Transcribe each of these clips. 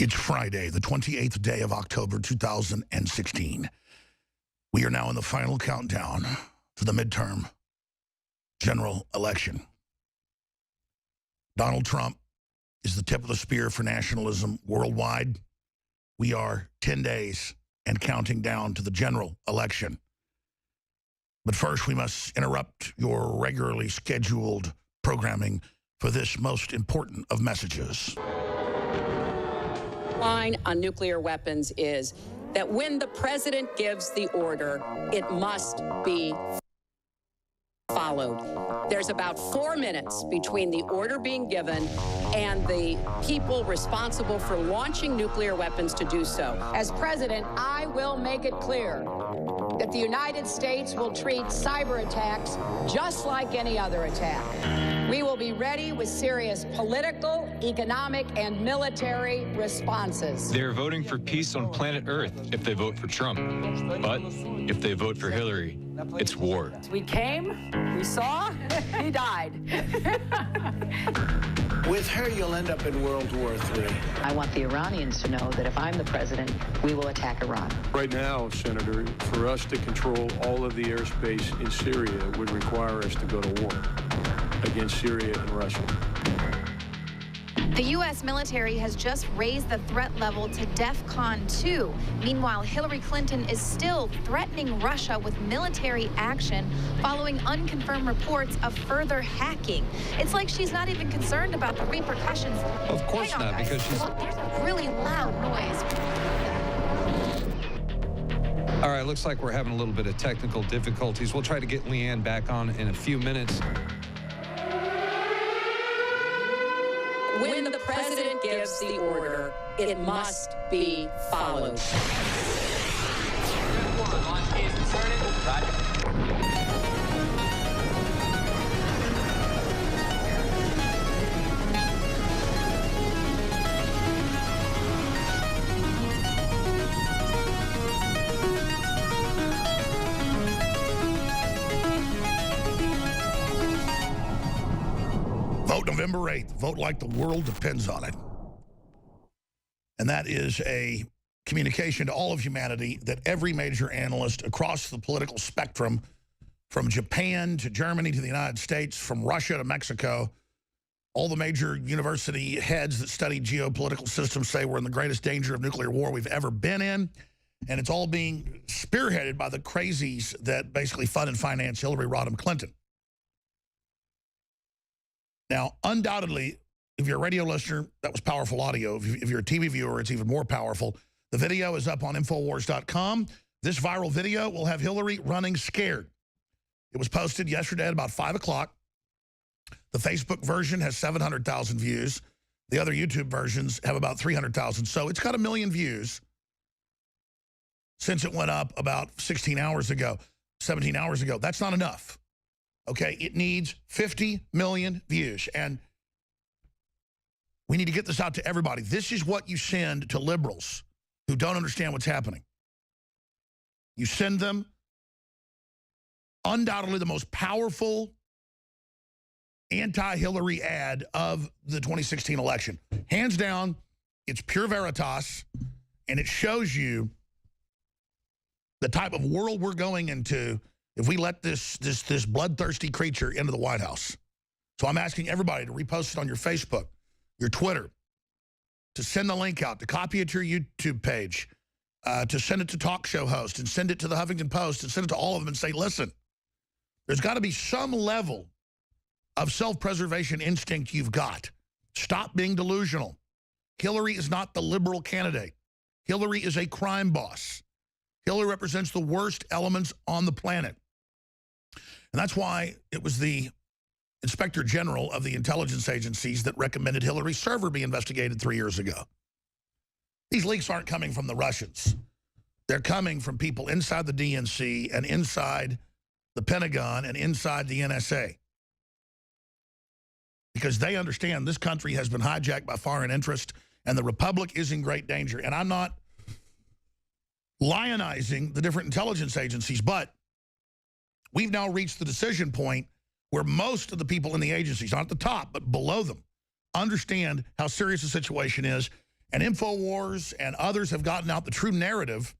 It's Friday, the 28th day of October, 2016. We are now in the final countdown to the midterm general election. Donald Trump is the tip of the spear for nationalism worldwide. We are 10 days and counting down to the general election. But first, we must interrupt your regularly scheduled programming for this most important of messages. Line on nuclear weapons is that when the president gives the order, it must be followed. There's about 4 minutes between the order being given and the people responsible for launching nuclear weapons to do so. As president, I will make it clear that the United States will treat cyber attacks just like any other attack. We will be ready with serious political, economic, and military responses. They're voting for peace on planet Earth if they vote for Trump. But if they vote for Hillary, it's war. We came, we saw, he died. With her, you'll end up in World War III. I want the Iranians to know that if I'm the president, we will attack Iran. Right now, Senator, for us to control all of the airspace in Syria would require us to go to war against Syria and Russia. The U.S. military has just raised the threat level to DEFCON 2. Meanwhile, Hillary Clinton is still threatening Russia with military action following unconfirmed reports of further hacking. It's like she's not even concerned about the repercussions. Of course Hang on, not, guys. because she's... There's a really loud noise. All right, looks like we're having a little bit of technical difficulties. We'll try to get Leanne back on in a few minutes. When the president gives the order, it must be followed. Vote November 8th. Vote like the world depends on it. And that is a communication to all of humanity that every major analyst across the political spectrum, from Japan to Germany to the United States, from Russia to Mexico, all the major university heads that study geopolitical systems say we're in the greatest danger of nuclear war we've ever been in. And it's all being spearheaded by the crazies that basically fund and finance Hillary Rodham Clinton. Now, undoubtedly, if you're a radio listener, that was powerful audio. If you're a TV viewer, it's even more powerful. The video is up on Infowars.com. This viral video will have Hillary running scared. It was posted yesterday at about 5 o'clock. The Facebook version has 700,000 views. The other YouTube versions have about 300,000. So it's got 1 million views since it went up about 16 hours ago, 17 hours ago. That's not enough. Okay, it needs 50 million views, and we need to get this out to everybody. This is what you send to liberals who don't understand what's happening. You send them undoubtedly the most powerful anti-Hillary ad of the 2016 election. Hands down, it's pure veritas, and it shows you the type of world we're going into if we let this bloodthirsty creature into the White House. So I'm asking everybody to repost it on your Facebook, your Twitter, to send the link out, to copy it to your YouTube page, to send it to talk show hosts, and send it to the Huffington Post, and send it to all of them and say, listen, there's got to be some level of self-preservation instinct you've got. Stop being delusional. Hillary is not the liberal candidate. Hillary is a crime boss. Hillary represents the worst elements on the planet. And that's why it was the Inspector General of the intelligence agencies that recommended Hillary's server be investigated 3 years ago. These leaks aren't coming from the Russians. They're coming from people inside the DNC and inside the Pentagon and inside the NSA. Because they understand this country has been hijacked by foreign interest and the Republic is in great danger. And I'm not lionizing the different intelligence agencies, but we've now reached the decision point where most of the people in the agencies, not at the top, but below them, understand how serious the situation is And Infowars and others have gotten out the true narrative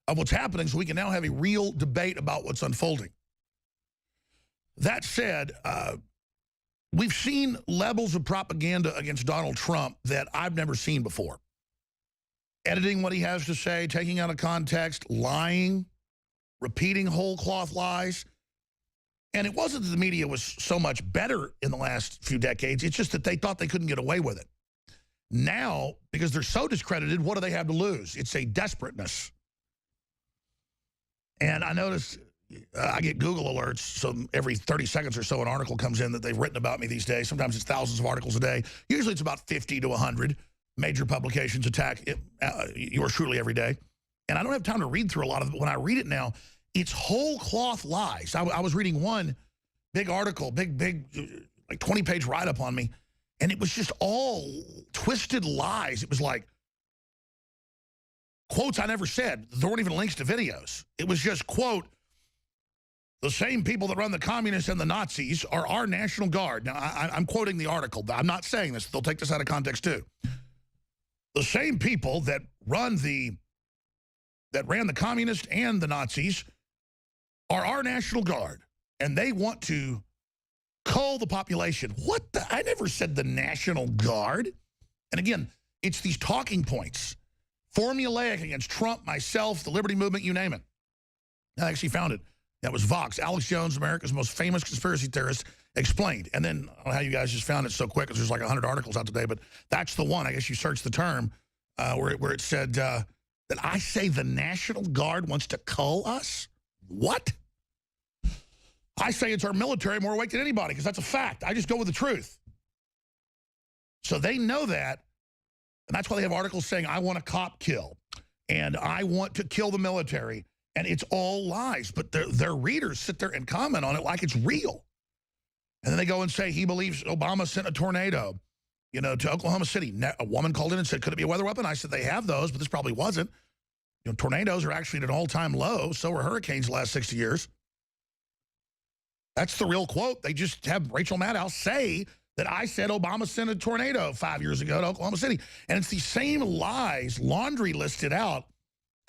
of what's happening so we can now have a real debate about what's unfolding. That said, we've seen levels of propaganda against Donald Trump that I've never seen before. Editing what he has to say, taking out of context, lying, repeating whole cloth lies. And it wasn't that the media was so much better in the last few decades. It's just that they thought they couldn't get away with it. Now, because they're so discredited, what do they have to lose? It's a desperateness. And I notice I get Google alerts, so every 30 seconds or so an article comes in that they've written about me these days. Sometimes it's thousands of articles a day. Usually it's about 50 to 100 major publications attack yours truly every day. And I don't have time to read through a lot of it. When I read it now, it's whole cloth lies. I was reading one big article, big, like 20-page write-up on me, and it was just all twisted lies. It was like quotes I never said. There weren't even links to videos. It was just, quote, the same people that run the communists and the Nazis are our National Guard. Now, I'm quoting the article. I'm not saying this. They'll take this out of context, too. The same people that ran the communists and the Nazis are our National Guard, and they want to cull the population. What the? I never said the National Guard. And again, it's these talking points. Formulaic against Trump, myself, the Liberty Movement, you name it. I actually found it. That was Vox. Alex Jones, America's most famous conspiracy theorist, explained. And then, I don't know how you guys just found it so quick, because there's like 100 articles out today, but that's the one. I guess you searched the term where it said that I say the National Guard wants to cull us? What? I say it's our military more awake than anybody, because that's a fact. I just go with the truth. So they know that, and that's why they have articles saying, I want a cop kill, and I want to kill the military. And it's all lies, but their readers sit there and comment on it like it's real. And then they go and say he believes Obama sent a tornado, you know, to Oklahoma City. A woman called in and said, could it be a weather weapon? I said, they have those, but this probably wasn't. You know, tornadoes are actually at an all-time low. So are hurricanes the last 60 years. That's the real quote. They just have Rachel Maddow say that I said Obama sent a tornado 5 years ago to Oklahoma City. And it's the same lies, laundry listed out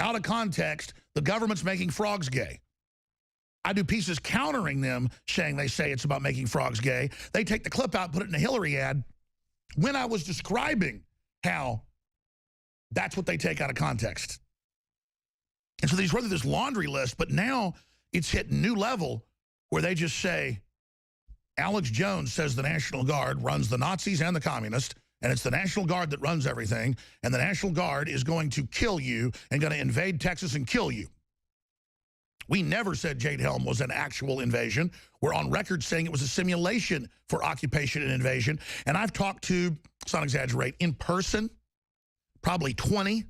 of context. The government's making frogs gay. I do pieces countering them, saying they say it's about making frogs gay. They take the clip out and put it in a Hillary ad when I was describing how that's what they take out of context. And so they just went through this laundry list, but now it's hit a new level where they just say, Alex Jones says the National Guard runs the Nazis and the communists, and it's the National Guard that runs everything, and the National Guard is going to kill you and going to invade Texas and kill you. We never said Jade Helm was an actual invasion. We're on record saying it was a simulation for occupation and invasion. And I've talked to, let's not exaggerate, in person, probably 20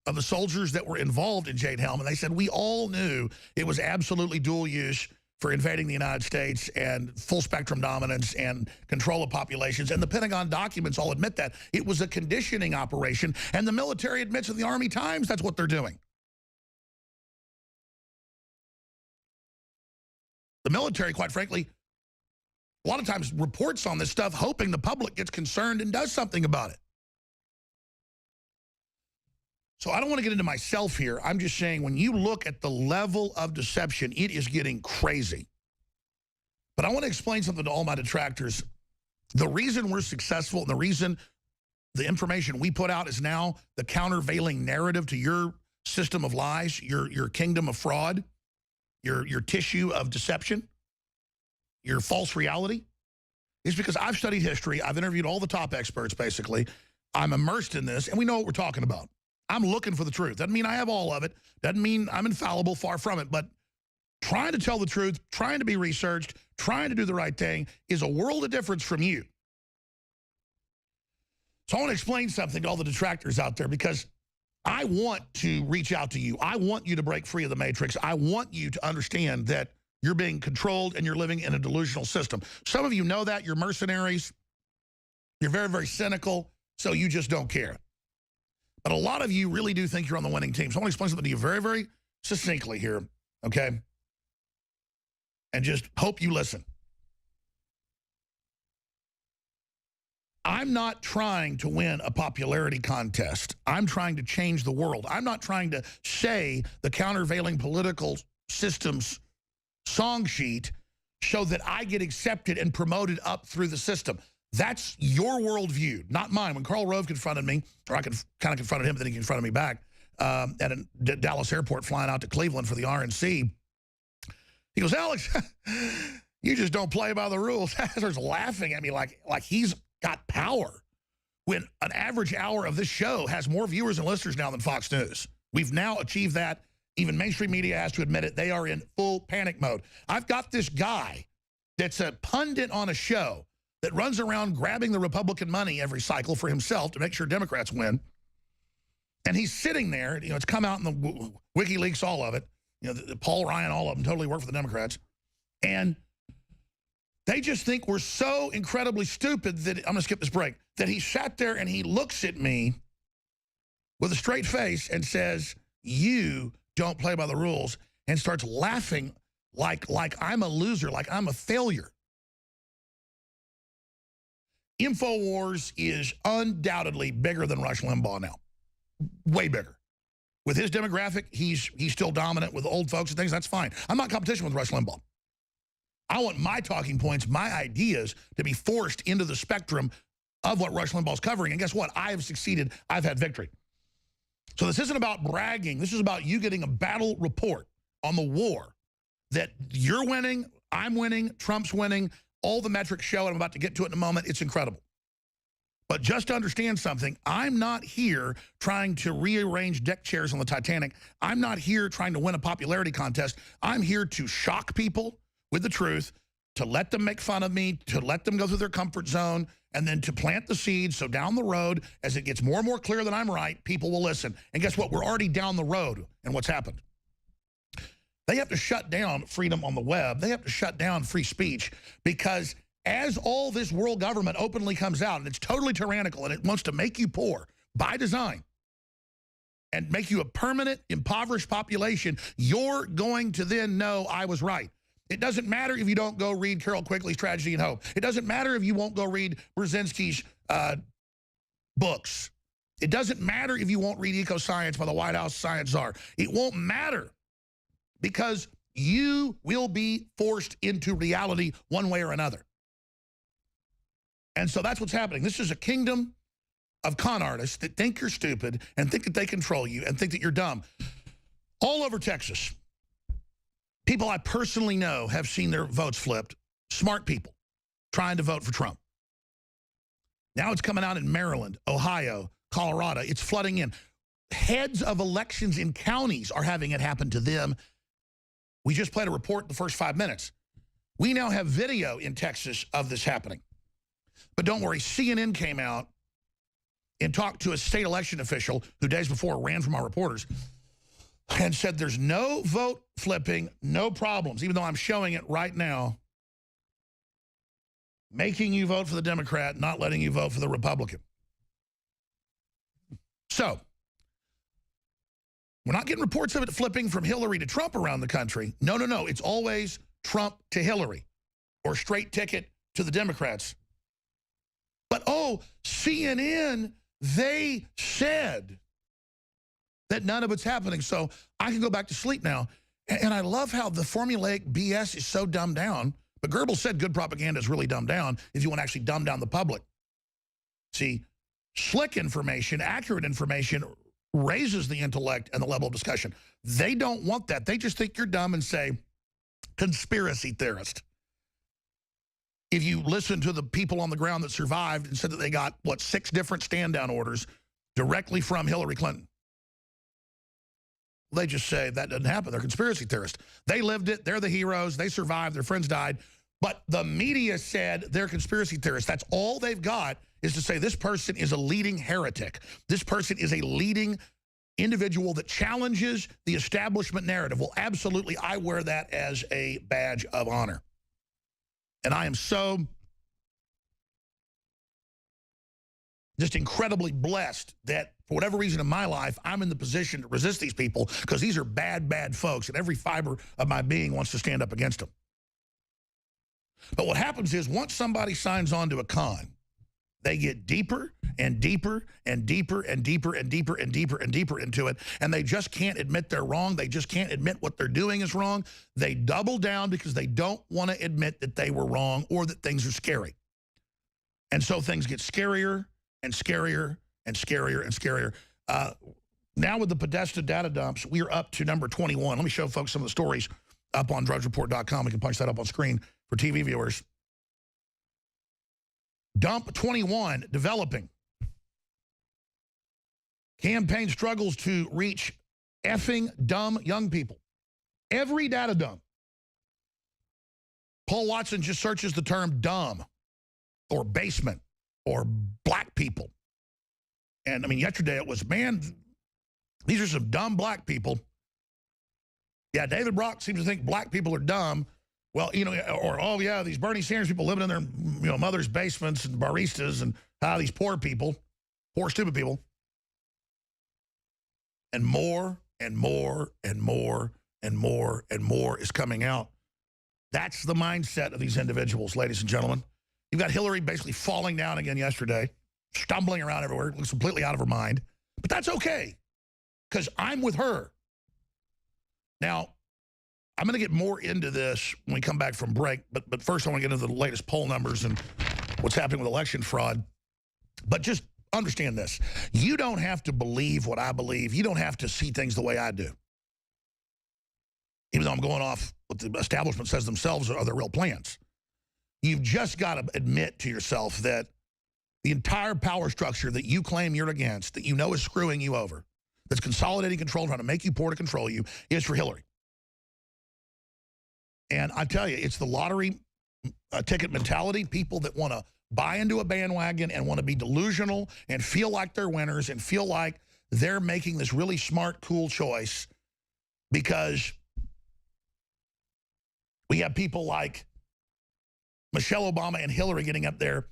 of the soldiers that were involved in Jade Helm, and they said we all knew it was absolutely dual use for invading the United States and full spectrum dominance and control of populations. And the Pentagon documents all admit that. It was a conditioning operation, and the military admits in the Army Times that's what they're doing. The military, quite frankly, a lot of times reports on this stuff hoping the public gets concerned and does something about it. So I don't want to get into myself here. I'm just saying when you look at the level of deception, it is getting crazy. But I want to explain something to all my detractors. The reason we're successful and the reason the information we put out is now the countervailing narrative to your system of lies, your kingdom of fraud, your tissue of deception, your false reality, is because I've studied history. I've interviewed all the top experts, basically. I'm immersed in this, and we know what we're talking about. I'm looking for the truth. Doesn't mean I have all of it. Doesn't mean I'm infallible, far from it. But trying to tell the truth, trying to be researched, trying to do the right thing is a world of difference from you. So I want to explain something to all the detractors out there, because I want to reach out to you. I want you to break free of the matrix. I want you to understand that you're being controlled and you're living in a delusional system. Some of you know that. You're mercenaries. You're very, very cynical, so you just don't care. But a lot of you really do think you're on the winning team. So I want to explain something to you very, very succinctly here, okay? And just hope you listen. I'm not trying to win a popularity contest. I'm trying to change the world. I'm not trying to say the countervailing political system's song sheet so that I get accepted and promoted up through the system. That's your worldview, not mine. When Karl Rove confronted me, or I kind of confronted him, but then he confronted me back at a Dallas airport flying out to Cleveland for the RNC, he goes, Alex, you just don't play by the rules. He starts laughing at me like he's got power, when an average hour of this show has more viewers and listeners now than Fox News. We've now achieved that. Even mainstream media has to admit it. They are in full panic mode. I've got this guy that's a pundit on a show that runs around grabbing the Republican money every cycle for himself to make sure Democrats win. And he's sitting there. You know, it's come out in the WikiLeaks, all of it. You know, Paul Ryan, all of them totally work for the Democrats. And they just think we're so incredibly stupid that, I'm going to skip this break, that he sat there and he looks at me with a straight face and says, you don't play by the rules, and starts laughing like I'm a loser, like I'm a failure. Infowars is undoubtedly bigger than Rush Limbaugh now. Way bigger. With his demographic, he's still dominant with old folks and things. That's fine. I'm not in competition with Rush Limbaugh. I want my talking points, my ideas, to be forced into the spectrum of what Rush Limbaugh's covering. And guess what? I have succeeded. I've had victory. So this isn't about bragging. This is about you getting a battle report on the war that you're winning, I'm winning, Trump's winning. All the metrics show, and I'm about to get to it in a moment. It's incredible. But just to understand something, I'm not here trying to rearrange deck chairs on the Titanic. I'm not here trying to win a popularity contest. I'm here to shock people with the truth, to let them make fun of me, to let them go through their comfort zone, and then to plant the seeds so down the road, as it gets more and more clear that I'm right, people will listen. And guess what? We're already down the road in what's happened. They have to shut down freedom on the web. They have to shut down free speech, because as all this world government openly comes out, and it's totally tyrannical, and it wants to make you poor by design and make you a permanent, impoverished population, you're going to then know I was right. It doesn't matter if you don't go read Carol Quigley's Tragedy and Hope. It doesn't matter if you won't go read Brzezinski's books. It doesn't matter if you won't read Eco-Science by the White House Science Czar. It won't matter, because you will be forced into reality one way or another. And so that's what's happening. This is a kingdom of con artists that think you're stupid and think that they control you and think that you're dumb. All over Texas, people I personally know have seen their votes flipped. Smart people trying to vote for Trump. Now it's coming out in Maryland, Ohio, Colorado. It's flooding in. Heads of elections in counties are having it happen to them. We just played a report in the first 5 minutes. We now have video in Texas of this happening. But don't worry, CNN came out and talked to a state election official who days before ran from our reporters and said there's no vote flipping, no problems, even though I'm showing it right now, making you vote for the Democrat, not letting you vote for the Republican. So we're not getting reports of it flipping from Hillary to Trump around the country. No, no, no. It's always Trump to Hillary, or straight ticket to the Democrats. But, oh, CNN, they said that none of it's happening. So I can go back to sleep now. And I love how the formulaic BS is so dumbed down. But Goebbels said good propaganda is really dumbed down if you want to actually dumb down the public. See, slick information, accurate information raises the intellect and the level of discussion. They don't want that. They just think you're dumb and say, conspiracy theorist. If you listen to the people on the ground that survived and said that they got, what, 6 different stand-down orders directly from Hillary Clinton, they just say that doesn't happen. They're conspiracy theorists. They lived it. They're the heroes. They survived. Their friends died. But the media said they're conspiracy theorists. That's all they've got, is to say this person is a leading heretic. This person is a leading individual that challenges the establishment narrative. Well, absolutely, I wear that as a badge of honor. And I am so just incredibly blessed that for whatever reason in my life, I'm in the position to resist these people, because these are bad, bad folks, and every fiber of my being wants to stand up against them. But what happens is, once somebody signs on to a con, They get deeper and deeper and deeper and deeper and deeper and deeper and deeper into it, and they just can't admit they're wrong. They just can't admit what they're doing is wrong. They double down because they don't want to admit that they were wrong or that things are scary. And so things get scarier and scarier and scarier and scarier. Now with the Podesta data dumps, we are up to number 21. Let me show folks some of the stories up on drudgereport.com. We can punch that up on screen for TV viewers. Dump 21 developing. Campaign struggles to reach effing dumb young people. Every data dump. Paul Watson just searches the term dumb or basement or black people. And I mean, yesterday it was, man, these are some dumb black people. Yeah, David Brock seems to think black people are dumb. Well, you know, or, oh, yeah, these Bernie Sanders people living in their, you know, mother's basements and baristas and these poor people, poor, stupid people. And more and more and more and more and more is coming out. That's the mindset of these individuals, ladies and gentlemen. You've got Hillary basically falling down again yesterday, stumbling around everywhere, looks completely out of her mind. But that's okay, because I'm with her. Now, I'm going to get more into this when we come back from break, but first I want to get into the latest poll numbers and what's happening with election fraud. But just understand this. You don't have to believe what I believe. You don't have to see things the way I do. Even though I'm going off what the establishment says themselves are their real plans. You've just got to admit to yourself that the entire power structure that you claim you're against, that you know is screwing you over, that's consolidating control, trying to make you poor to control you, is for Hillary. And I tell you, it's the lottery ticket mentality, people that want to buy into a bandwagon and want to be delusional and feel like they're winners and feel like they're making this really smart, cool choice because we have people like Michelle Obama and Hillary getting up there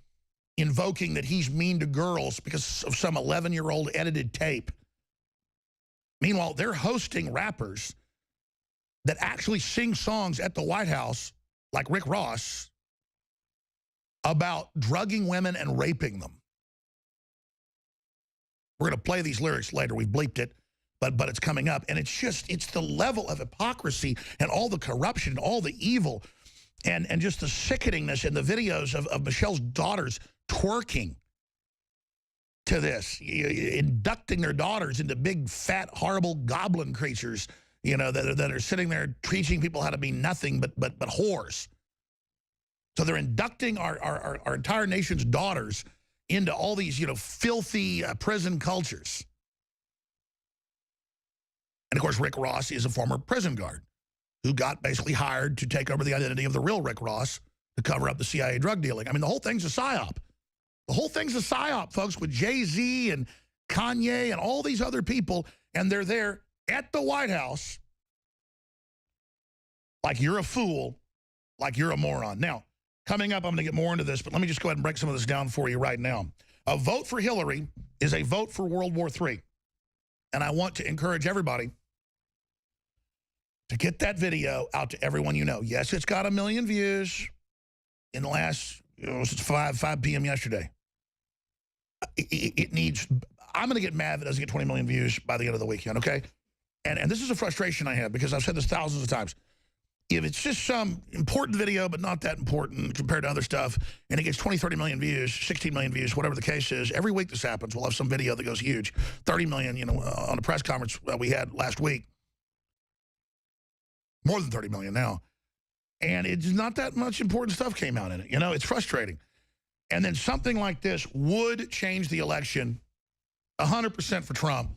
invoking that he's mean to girls because of some 11-year-old edited tape. Meanwhile, they're hosting rappers that actually sing songs at the White House, like Rick Ross, about drugging women and raping them. We're going to play these lyrics later. We've bleeped it, but it's coming up. And it's the level of hypocrisy and all the corruption and all the evil and just the sickeningness in the videos of Michelle's daughters twerking to this, inducting their daughters into big, fat, horrible goblin creatures, you know, that are sitting there teaching people how to be nothing but whores. So they're inducting our entire nation's daughters into all these, you know, filthy prison cultures. And, of course, Rick Ross is a former prison guard who got basically hired to take over the identity of the real Rick Ross to cover up the CIA drug dealing. I mean, the whole thing's a psyop. The whole thing's a psyop, folks, with Jay-Z and Kanye and all these other people, and they're there at the White House like you're a fool, like you're a moron. Now, coming up, I'm going to get more into this, but let me just go ahead and break some of this down for you right now. A vote for Hillary is a vote for World War III. And I want to encourage everybody to get that video out to everyone you know. Yes, it's got 1 million views in the last, you know, since 5 p.m. yesterday. It needs, I'm going to get mad if it doesn't get 20 million views by the end of the weekend, okay? And this is a frustration I have because I've said this thousands of times. If it's just some important video, but not that important compared to other stuff, and it gets 20, 30 million views, 16 million views, whatever the case is, every week this happens, we'll have some video that goes huge. 30 million, you know, on a press conference we had last week. More than 30 million now. And it's not that much important stuff came out in it. You know, it's frustrating. And then something like this would change the election 100% for Trump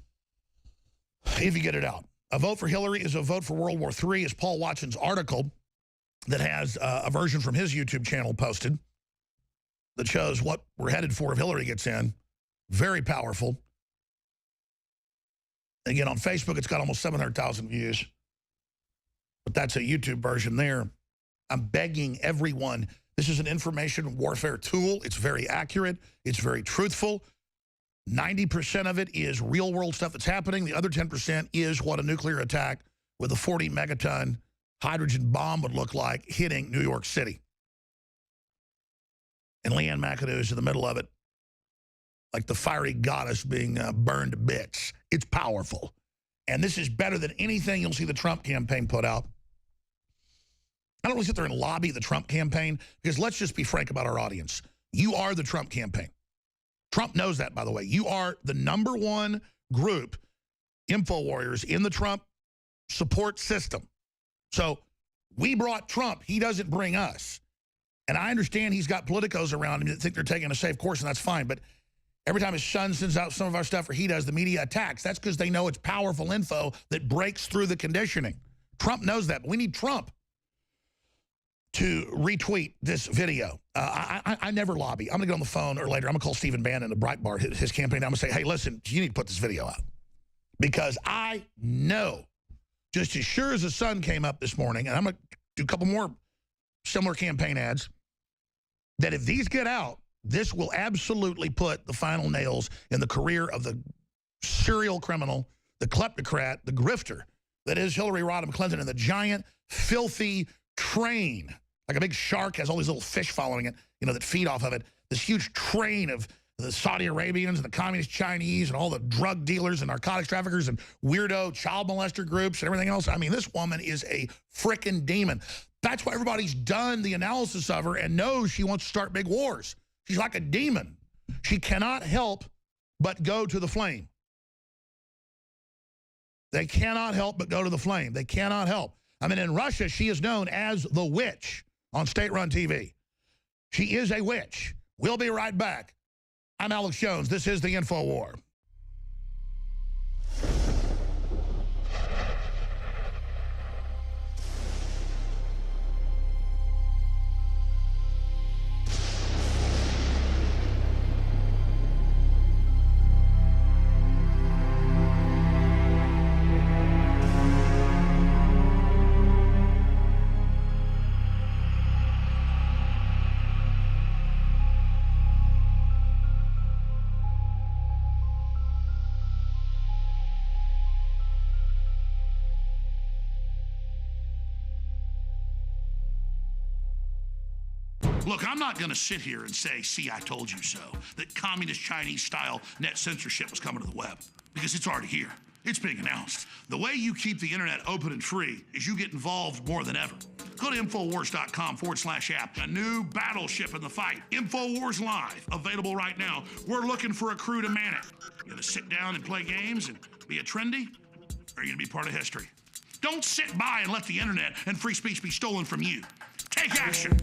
if you get it out. A vote for Hillary is a vote for World War III, is Paul Watson's article that has a version from his YouTube channel posted that shows what we're headed for if Hillary gets in. Very powerful. Again, on Facebook, it's got almost 700,000 views. But that's a YouTube version there. I'm begging everyone. This is an information warfare tool. It's very accurate. It's very truthful. 90% of it is real-world stuff that's happening. The other 10% is what a nuclear attack with a 40-megaton hydrogen bomb would look like hitting New York City. And Leanne McAdoo is in the middle of it, like the fiery goddess being burned to bits. It's powerful. And this is better than anything you'll see the Trump campaign put out. I don't really sit there and lobby the Trump campaign because let's just be frank about our audience. You are the Trump campaign. Trump knows that, by the way. You are the #1 group, Infowars, in the Trump support system. So we brought Trump. He doesn't bring us. And I understand he's got politicos around him that think they're taking a safe course, and that's fine. But every time his son sends out some of our stuff or he does, the media attacks. That's because they know it's powerful info that breaks through the conditioning. Trump knows that. But we need Trump to retweet this video. I never lobby. I'm going to get on the phone or later. I'm going to call Stephen Bannon of Breitbart, his campaign. I'm going to say, hey, listen, you need to put this video out. Because I know, just as sure as the sun came up this morning, and I'm going to do a couple more similar campaign ads, that if these get out, this will absolutely put the final nails in the career of the serial criminal, the kleptocrat, the grifter that is Hillary Rodham Clinton, and the giant, filthy train, like a big shark has all these little fish following it, you know, that feed off of it. This huge train of the Saudi Arabians and the communist Chinese and all the drug dealers and narcotics traffickers and weirdo child molester groups and everything else. I mean, this woman is a frickin' demon. That's why everybody's done the analysis of her and knows she wants to start big wars. She's like a demon. She cannot help but go to the flame. They cannot help but go to the flame. They cannot help. I mean, in Russia, she is known as the witch on state-run TV. She is a witch. We'll be right back. I'm Alex Jones. This is the InfoWar. Look, I'm not going to sit here and say, see, I told you so, that communist Chinese-style net censorship was coming to the web, because it's already here. It's being announced. The way you keep the internet open and free is you get involved more than ever. Go to Infowars.com/app. A new battleship in the fight. Infowars Live, available right now. We're looking for a crew to man it. You gonna sit down and play games and be a trendy? Or are you gonna be part of history? Don't sit by and let the internet and free speech be stolen from you. Take action.